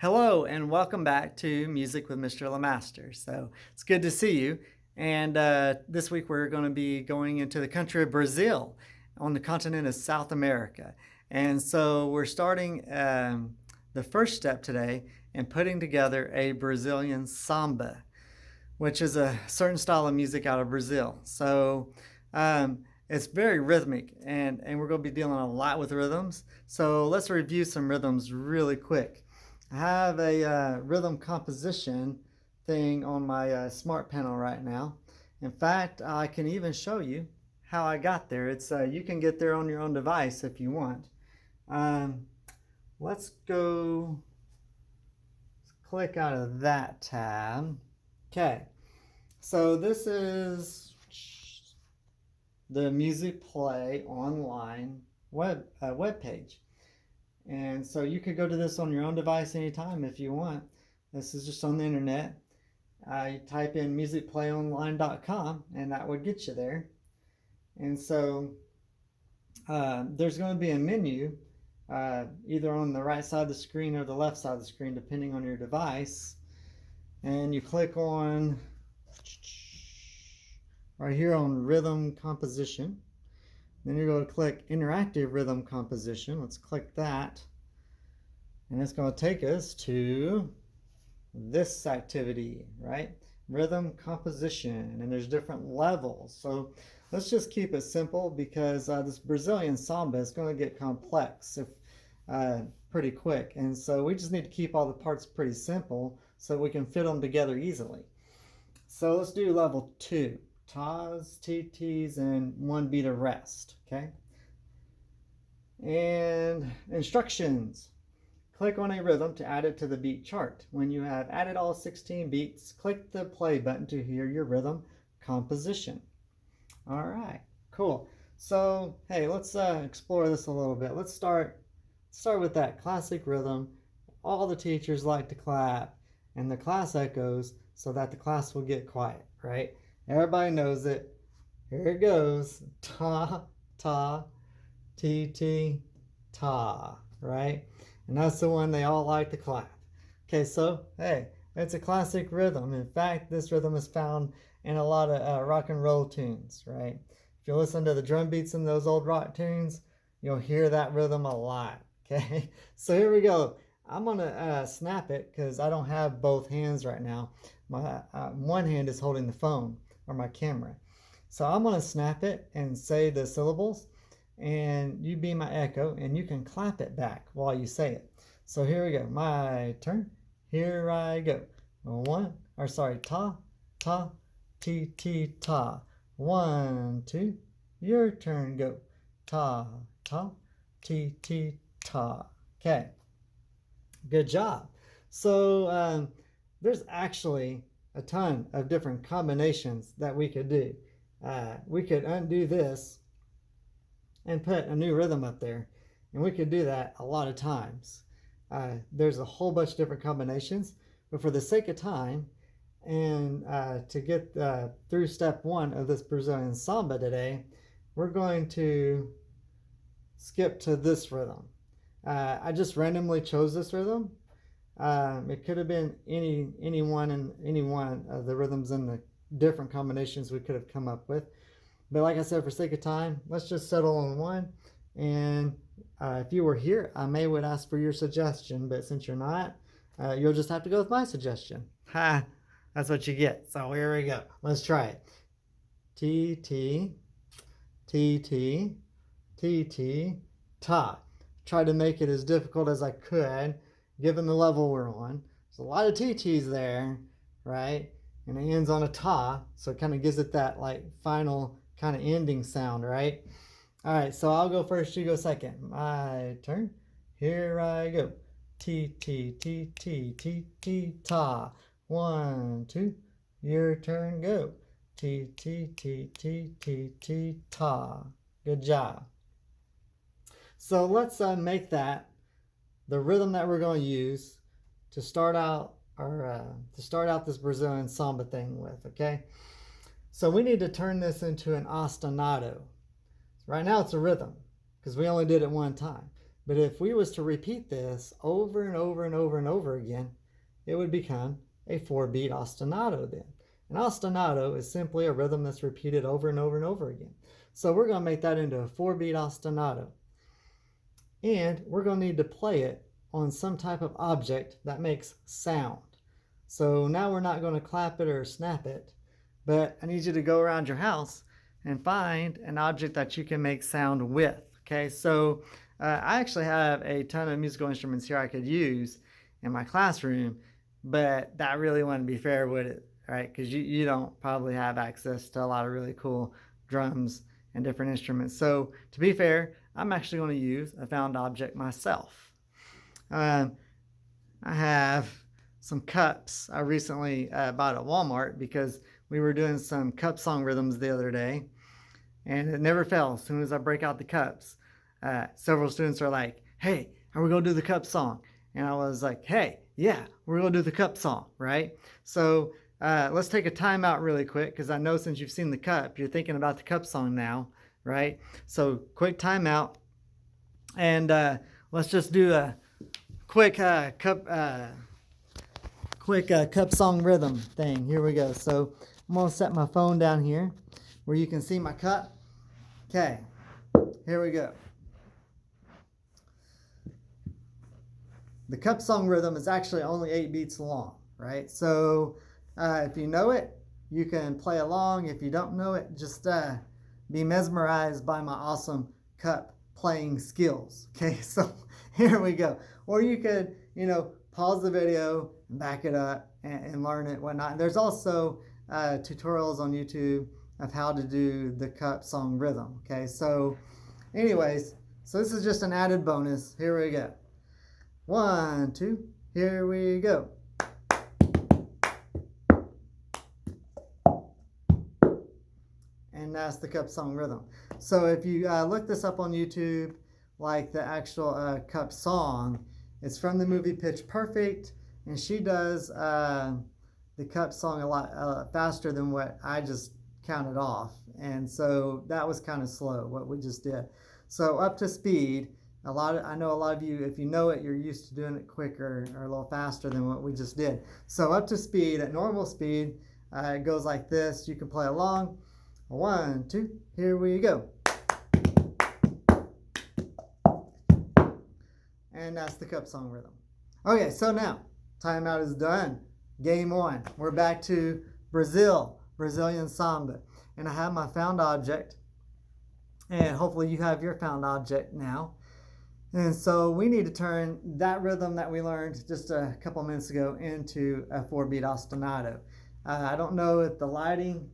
Hello and welcome back to Music with Mr. Lamaster. So it's good to see you. And this week we're going to be going into the country of Brazil on the continent of South America. And so we're starting the first step today in putting together a Brazilian samba, which is a certain style of music out of Brazil. So it's very rhythmic, and we're going to be dealing a lot with rhythms. So let's review some rhythms really quick. I have a rhythm composition thing on my smart panel right now. In fact, I can even show you how I got there. It's you can get there on your own device if you want. Let's go click out of that tab. Okay, so this is the Music Play online web page. And so you could go to this on your own device anytime if you want. This is just on the internet. You type in musicplayonline.com and that would get you there. And so there's going to be a menu either on the right side of the screen or the left side of the screen depending on your device. And you click on right here on Rhythm Composition. Then you're going to click Interactive Rhythm Composition. Let's click that. And it's going to take us to this activity, right? Rhythm Composition. And there's different levels. So let's just keep it simple because this Brazilian samba is going to get complex pretty quick. And so we just need to keep all the parts pretty simple so we can fit them together easily. So let's do level 2. Tas, TTs, and 1 beat of rest, okay? And instructions. Click on a rhythm to add it to the beat chart. When you have added all 16 beats, click the play button to hear your rhythm composition. All right, cool. So, hey, let's explore this a little bit. Let's start with that classic rhythm. All the teachers like to clap, and the class echoes so that the class will get quiet, right? Everybody knows it. Here it goes. Ta, ta, ti, ti, ta, right? And that's the one they all like to clap. Okay, so, hey, it's a classic rhythm. In fact, this rhythm is found in a lot of rock and roll tunes, right? If you listen to the drum beats in those old rock tunes, you'll hear that rhythm a lot, okay? So here we go. I'm going to snap it because I don't have both hands right now. My one hand is holding the phone or my camera. So I'm going to snap it and say the syllables, and you be my echo, and you can clap it back while you say it. So here we go. My turn. Here I go. Ta, ta, ti, ti, ta. 1, 2. Your turn. Go. Ta, ta, ti, ti, ta. Okay. Good job. So there's actually a ton of different combinations that we could do. We could undo this and put a new rhythm up there, and we could do that a lot of times. There's a whole bunch of different combinations, but for the sake of time and to get through step 1 of this Brazilian samba today, we're going to skip to this rhythm. I just randomly chose this rhythm. It could have been any one of the rhythms and the different combinations we could have come up with. But like I said, for sake of time, let's just settle on one. And if you were here, I would ask for your suggestion. But since you're not, you'll just have to go with my suggestion. Ha! That's what you get. So here we go. Let's try it. T, T, T, T, T, T, ta. Tried to make it as difficult as I could, given the level we're on. There's a lot of TTs there, right? And it ends on a ta, so it kind of gives it that like final kind of ending sound, right? All right, so I'll go first, you go second. My turn. Here I go. T, T, T, T, T, T, ta. 1, 2. Your turn, go. T, T, T, T, T, T, ta. Good job. So let's make that the rhythm that we're going to use to start out this Brazilian samba thing with, okay? So we need to turn this into an ostinato. Right now it's a rhythm because we only did it one time. But if we was to repeat this over and over and over and over again, it would become a 4-beat ostinato then. An ostinato is simply a rhythm that's repeated over and over and over again. So we're going to make that into a 4-beat ostinato. And we're going to need to play it on some type of object that makes sound. So now we're not going to clap it or snap it, but I need you to go around your house and find an object that you can make sound with. Okay, so I actually have a ton of musical instruments here I could use in my classroom, but that really wouldn't be fair, would it? Right? Because you don't probably have access to a lot of really cool drums and different instruments. So to be fair, I'm actually going to use a found object myself. I have some cups I recently bought at Walmart because we were doing some cup song rhythms the other day, and it never fails. As soon as I break out the cups, several students are like, "Hey, are we going to do the cup song?" And I was like, "Hey, yeah, we're going to do the cup song," right? So let's take a time out really quick, because I know since you've seen the cup, you're thinking about the cup song now, right? So quick time out, and let's just do a quick cup song rhythm thing. Here we go. So I'm going to set my phone down here where you can see my cup. Okay, here we go. The cup song rhythm is actually only 8 beats long, right? So if you know it, you can play along. If you don't know it, just be mesmerized by my awesome cup playing skills. Okay, so here we go. Or you could, pause the video and back it up and learn it, whatnot. And there's also tutorials on YouTube of how to do the cup song rhythm. Okay, so anyways, so this is just an added bonus. Here we go. 1, 2, here we go. And that's the cup song rhythm. So if you look this up on YouTube, like the actual cup song, it's from the movie Pitch Perfect, and she does the cup song a lot faster than what I just counted off. And so that was kind of slow, what we just did. So up to speed, I know a lot of you, if you know it, you're used to doing it quicker or a little faster than what we just did. So up to speed, at normal speed, it goes like this. You can play along. 1, 2, here we go. And that's the cup song rhythm. Okay, so now, timeout is done. Game 1. We're back to Brazilian Samba. And I have my found object. And hopefully you have your found object now. And so we need to turn that rhythm that we learned just a couple minutes ago into a 4-beat ostinato. I don't know if the lighting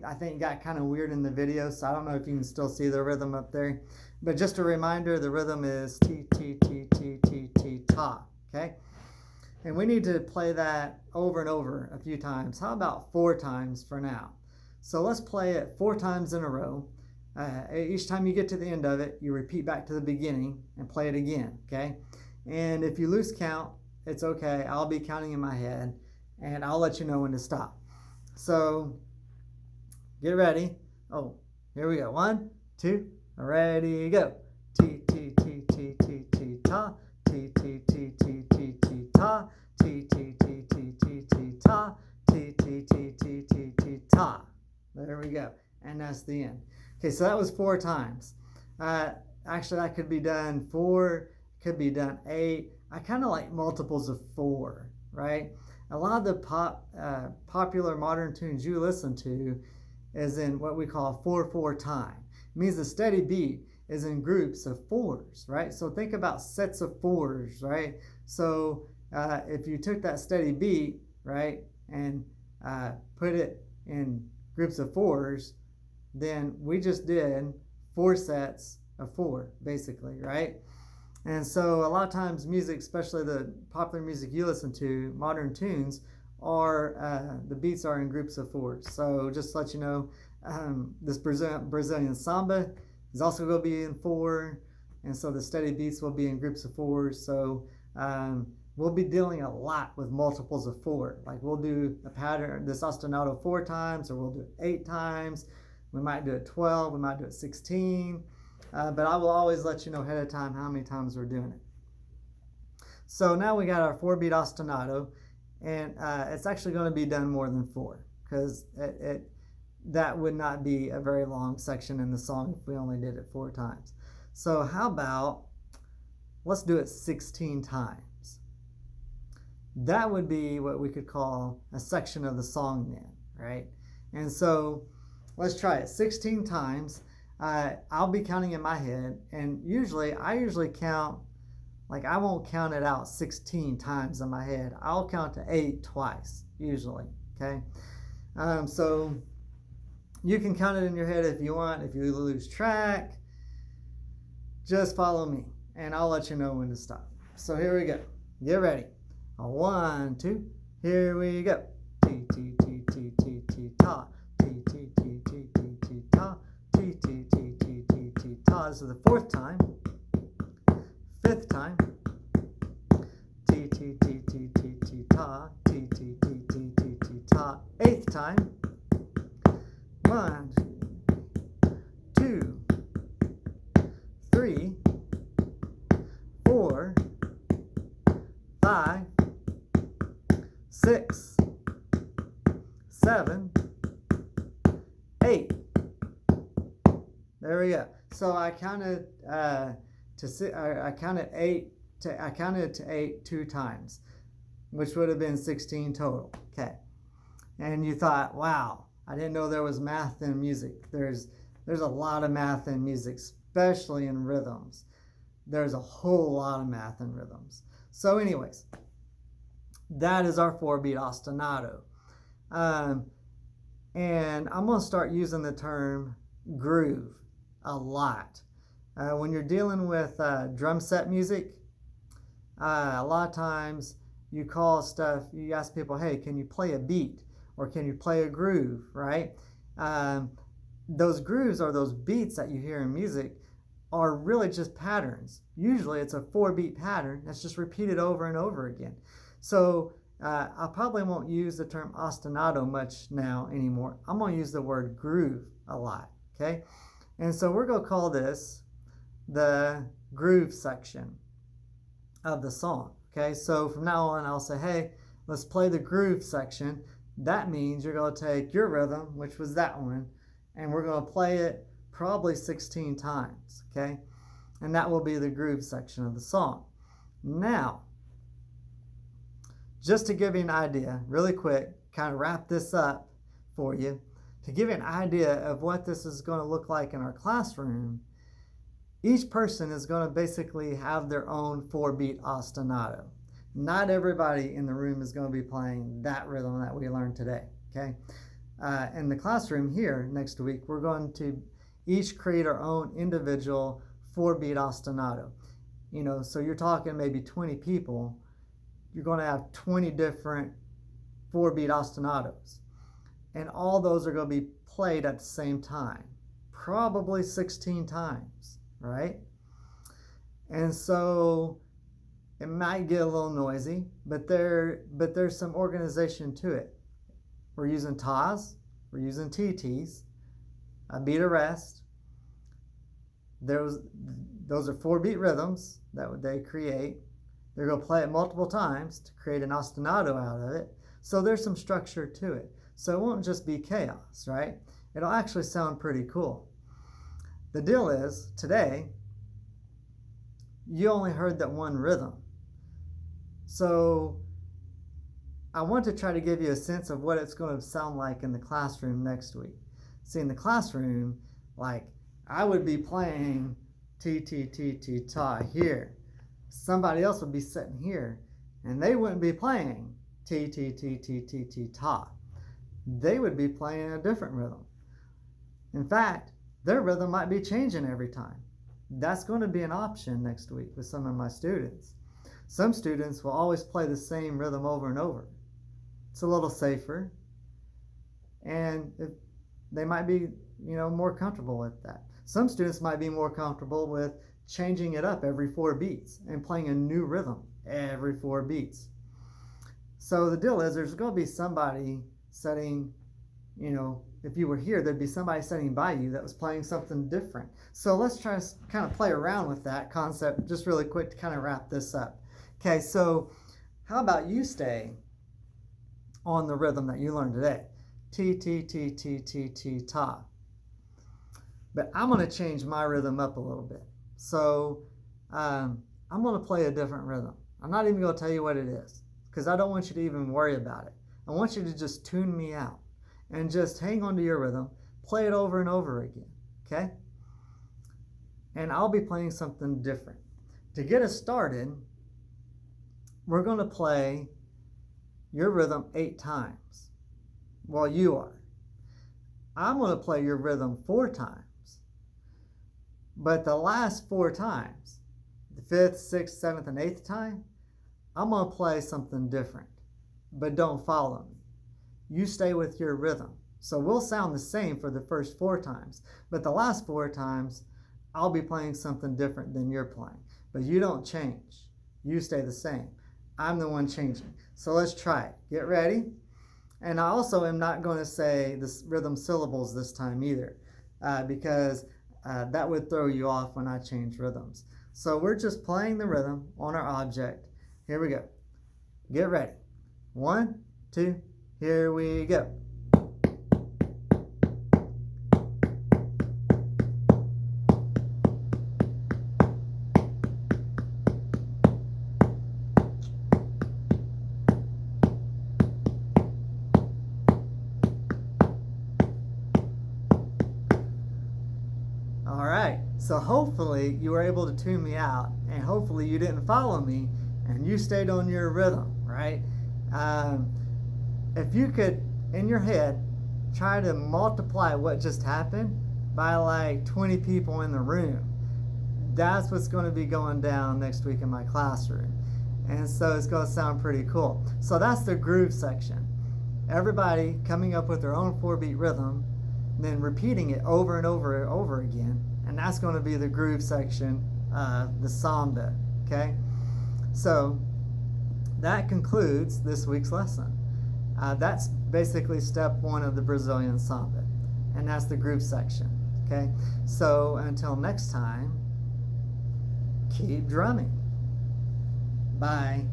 I think got kind of weird in the video, so I don't know if you can still see the rhythm up there. But just a reminder, the rhythm is T, T, T, T, T, T, ta, okay? And we need to play that over and over a few times. How about 4 times for now? So let's play it 4 times in a row. Each time you get to the end of it, you repeat back to the beginning and play it again, okay? And if you lose count, it's okay. I'll be counting in my head, and I'll let you know when to stop. So get ready. Oh, here we go. 1, 2, ready, go. T, T, T, T, T, T, ta. T, T, T, T, T, T, ta. T, T, T, T, T, T, ta. T, T, T, T, T, T, ta. There we go. And that's the end. Okay, so that was 4 times. Actually, that could be done 4, could be done 8. I kind of like multiples of 4, right? A lot of the popular modern tunes you listen to is in what we call 4/4 time. It means the steady beat is in groups of 4s, right? So think about sets of 4s, right? So if you took that steady beat, right, and put it in groups of 4s, then we just did 4 sets of 4, basically, right? And so a lot of times music, especially the popular music you listen to, modern tunes, the beats are in groups of 4s. So just to let you know, this Brazilian Samba is also going to be in 4, and so the steady beats will be in groups of 4s. So we'll be dealing a lot with multiples of 4. Like we'll do a pattern, this ostinato 4 times, or we'll do it 8 times. We might do it 12, we might do it 16. but I will always let you know ahead of time how many times we're doing it. So now we got our 4-beat ostinato, and it's actually going to be done more than 4, because that would not be a very long section in the song if we only did it 4 times. So how about, let's do it 16 times. That would be what we could call a section of the song then, right? And so let's try it 16 times. I'll be counting in my head, and I usually count, like I won't count it out 16 times in my head. I'll count to 8 twice, usually, okay? So you can count it in your head if you want. If you lose track, just follow me, and I'll let you know when to stop. So here we go. Get ready. 1, 2, here we go. T, T, T, T, T, T, ta. T, T, T, T, T, T, ta. T, T, T, T, T, T, ta. This is the 4th time. 5th time. T, T, T, T, T, T, ta. T, T, T, T, T, T, ta. 8th time. 1, 2, 3, 4, 5, 6, 7, 8. There we go. So I counted I counted to 8 2 times, which would have been 16 total. Okay. And you thought, wow, I didn't know there was math in music. There's a lot of math in music, especially in rhythms. There's a whole lot of math in rhythms. So anyways, that is our 4-beat ostinato. And I'm going to start using the term groove a lot. When you're dealing with drum set music, a lot of times you ask people, hey, can you play a beat? Or can you play a groove, right? Those grooves, or those beats that you hear in music, are really just patterns. Usually it's a 4-beat pattern that's just repeated over and over again. So I probably won't use the term ostinato much now anymore. I'm going to use the word groove a lot, okay? And so we're going to call this the groove section of the song, okay? So from now on, I'll say, hey, let's play the groove section. That means you're going to take your rhythm, which was that one, and we're going to play it probably 16 times, okay? And that will be the groove section of the song. Now, just to give you an idea, really quick, kind of wrap this up for you, to give you an idea of what this is going to look like in our classroom, each person is going to basically have their own 4-beat ostinato. Not everybody in the room is going to be playing that rhythm that we learned today, okay? In the classroom here next week, we're going to each create our own individual 4-beat ostinato. You know, so you're talking maybe 20 people, you're going to have 20 different 4-beat ostinatos. And all those are going to be played at the same time, probably 16 times, right? And so it might get a little noisy, but there's some organization to it. We're using tas, we're using TTs, a beat arrest. Those are 4-beat rhythms that they create. They're going to play it multiple times to create an ostinato out of it. So there's some structure to it. So it won't just be chaos, right? It'll actually sound pretty cool. The deal is, today, you only heard that one rhythm. So I want to try to give you a sense of what it's going to sound like in the classroom next week. See, in the classroom, like, I would be playing T-T-T-T-ta here. Somebody else would be sitting here, and they wouldn't be playing T-T-T-T-T-ta. They would be playing a different rhythm. In fact, their rhythm might be changing every time. That's going to be an option next week with some of my students. Some students will always play the same rhythm over and over. It's a little safer, and they might be, more comfortable with that. Some students might be more comfortable with changing it up every 4 beats and playing a new rhythm every 4 beats. So the deal is, there's going to be somebody sitting, you know, if you were here, there'd be somebody sitting by you that was playing something different. So let's try to kind of play around with that concept just really quick to kind of wrap this up. Okay, so how about you stay on the rhythm that you learned today? T, T, T, T, T, T, ta. But I'm going to change my rhythm up a little bit. So I'm going to play a different rhythm. I'm not even going to tell you what it is because I don't want you to even worry about it. I want you to just tune me out and just hang on to your rhythm, play it over and over again, okay? And I'll be playing something different. To get us started, we're going to play your rhythm 8 times while you are. I'm going to play your rhythm 4 times. But the last 4 times, the 5th, 6th, 7th, and 8th time, I'm going to play something different. But don't follow me. You stay with your rhythm. So we'll sound the same for the first 4 times. But the last 4 times, I'll be playing something different than you're playing. But you don't change. You stay the same. I'm the one changing. So let's try it. Get ready. And I also am not going to say the rhythm syllables this time either, because that would throw you off when I change rhythms. So we're just playing the rhythm on our object. Here we go. Get ready. 1, 2, here we go. All right, so hopefully you were able to tune me out, and hopefully you didn't follow me and you stayed on your rhythm, right? If you could, in your head, try to multiply what just happened by like 20 people in the room, that's what's going to be going down next week in my classroom. And so it's going to sound pretty cool. So that's the groove section. Everybody coming up with their own 4-beat rhythm, then repeating it over and over and over again, and that's going to be the groove section, the samba, okay? So that concludes this week's lesson. That's basically step 1 of the Brazilian samba, and that's the groove section, okay? So until next time, keep drumming. Bye.